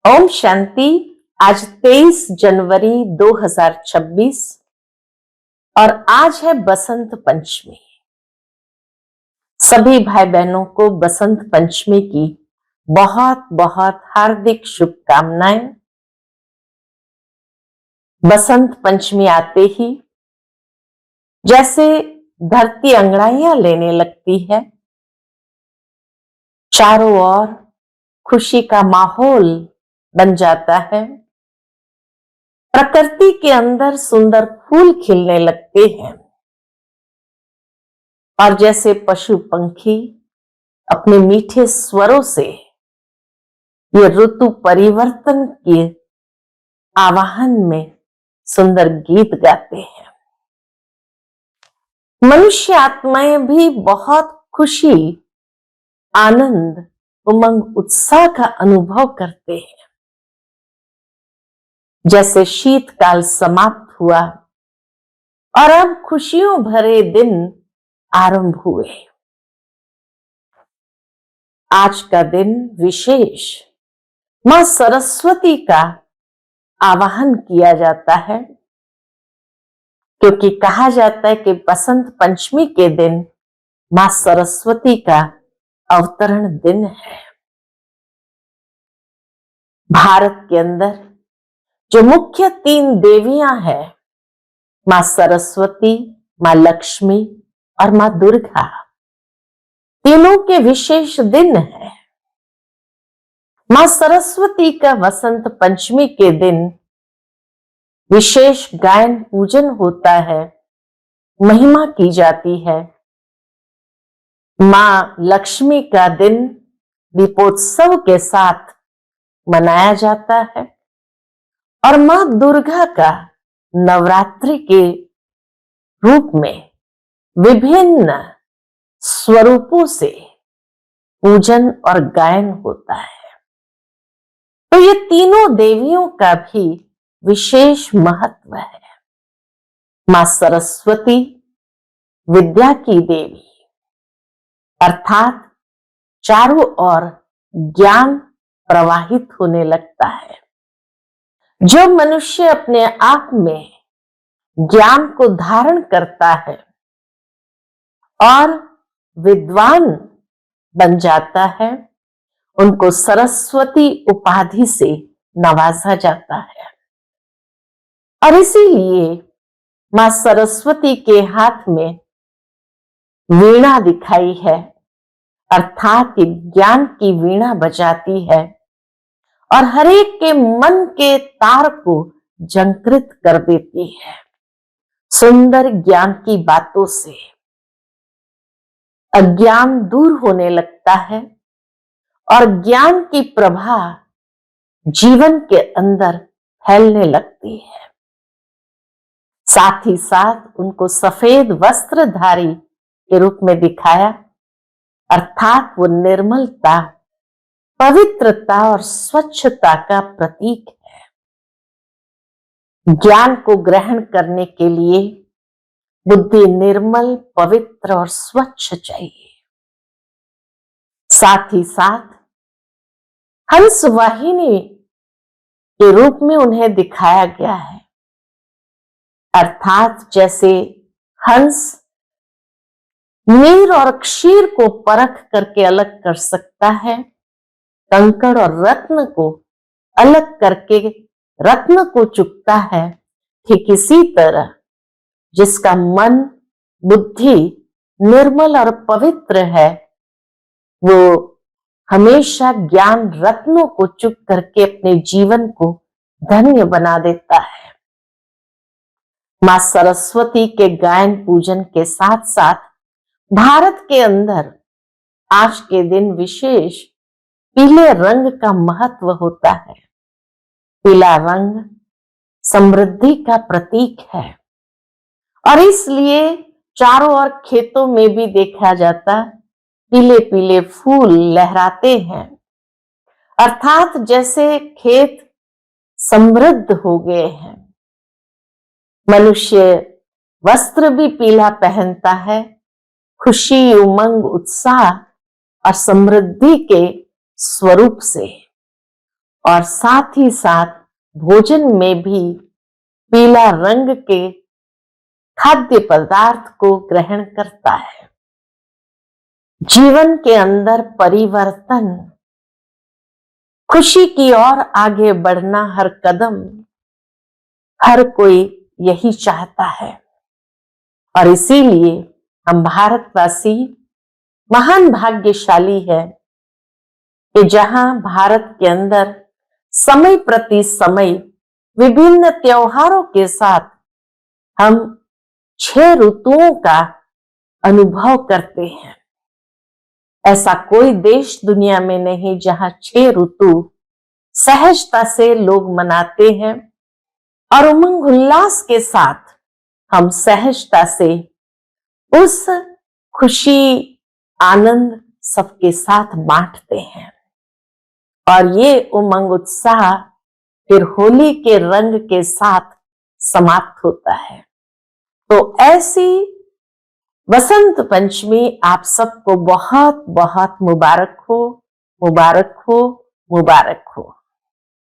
ओम शांति। आज 23 जनवरी 2026 और आज है बसंत पंचमी। सभी भाई बहनों को बसंत पंचमी की बहुत बहुत हार्दिक शुभकामनाएं। बसंत पंचमी आते ही जैसे धरती अंगड़ाइयां लेने लगती है, चारों ओर खुशी का माहौल बन जाता है। प्रकृति के अंदर सुंदर फूल खिलने लगते हैं और जैसे पशु पंखी अपने मीठे स्वरों से ये ऋतु परिवर्तन के आवाहन में सुंदर गीत गाते हैं। मनुष्य आत्माएं भी बहुत खुशी, आनंद, उमंग, उत्साह का अनुभव करते हैं। जैसे शीतकाल समाप्त हुआ और अब खुशियों भरे दिन आरंभ हुए। आज का दिन विशेष मां सरस्वती का आवाहन किया जाता है, क्योंकि कहा जाता है कि बसंत पंचमी के दिन मां सरस्वती का अवतरण दिन है। भारत के अंदर जो मुख्य 3 देवियां हैं, मां सरस्वती, मां लक्ष्मी और मां दुर्गा, तीनों के विशेष दिन है। मां सरस्वती का वसंत पंचमी के दिन विशेष गायन पूजन होता है, महिमा की जाती है। मां लक्ष्मी का दिन दीपोत्सव के साथ मनाया जाता है और मां दुर्गा का नवरात्रि के रूप में विभिन्न स्वरूपों से पूजन और गायन होता है। तो ये तीनों देवियों का भी विशेष महत्व है। मां सरस्वती विद्या की देवी, अर्थात चारों ओर ज्ञान प्रवाहित होने लगता है। जो मनुष्य अपने आप में ज्ञान को धारण करता है और विद्वान बन जाता है, उनको सरस्वती उपाधि से नवाजा जाता है। और इसीलिए मां सरस्वती के हाथ में वीणा दिखाई है, अर्थात ज्ञान की वीणा बजाती है और हर एक के मन के तार को झंकृत कर देती है। सुंदर ज्ञान की बातों से अज्ञान दूर होने लगता है और ज्ञान की प्रभा जीवन के अंदर फैलने लगती है। साथ ही साथ उनको सफेद वस्त्रधारी के रूप में दिखाया, अर्थात वो निर्मलता, पवित्रता और स्वच्छता का प्रतीक है। ज्ञान को ग्रहण करने के लिए बुद्धि निर्मल, पवित्र और स्वच्छ चाहिए। साथ ही साथ हंस वाहिनी के रूप में उन्हें दिखाया गया है, अर्थात जैसे हंस नीर और क्षीर को परख करके अलग कर सकता है, कंकड़ और रत्न को अलग करके रत्न को चुकता है, ठीक इसी तरह जिसका मन, बुद्धि निर्मल और पवित्र है, वो हमेशा ज्ञान रत्नों को चुक करके अपने जीवन को धन्य बना देता है। मां सरस्वती के गायन पूजन के साथ साथ भारत के अंदर आज के दिन विशेष पीले रंग का महत्व होता है। पीला रंग समृद्धि का प्रतीक है और इसलिए चारों ओर खेतों में भी देखा जाता पीले पीले फूल लहराते हैं, अर्थात जैसे खेत समृद्ध हो गए हैं। मनुष्य वस्त्र भी पीला पहनता है, खुशी, उमंग, उत्साह और समृद्धि के स्वरूप से। और साथ ही साथ भोजन में भी पीला रंग के खाद्य पदार्थ को ग्रहण करता है। जीवन के अंदर परिवर्तन, खुशी की ओर आगे बढ़ना, हर कदम हर कोई यही चाहता है। और इसीलिए हम भारतवासी महान भाग्यशाली है कि जहां भारत के अंदर समय प्रति समय विभिन्न त्योहारों के साथ हम 6 ऋतुओं का अनुभव करते हैं। ऐसा कोई देश दुनिया में नहीं जहां 6 ऋतु सहजता से लोग मनाते हैं और उमंग उल्लास के साथ हम सहजता से उस खुशी आनंद सबके साथ बांटते हैं। और ये उमंग उत्साह फिर होली के रंग के साथ समाप्त होता है। तो ऐसी वसंत पंचमी आप सबको बहुत बहुत मुबारक हो, मुबारक हो, मुबारक हो।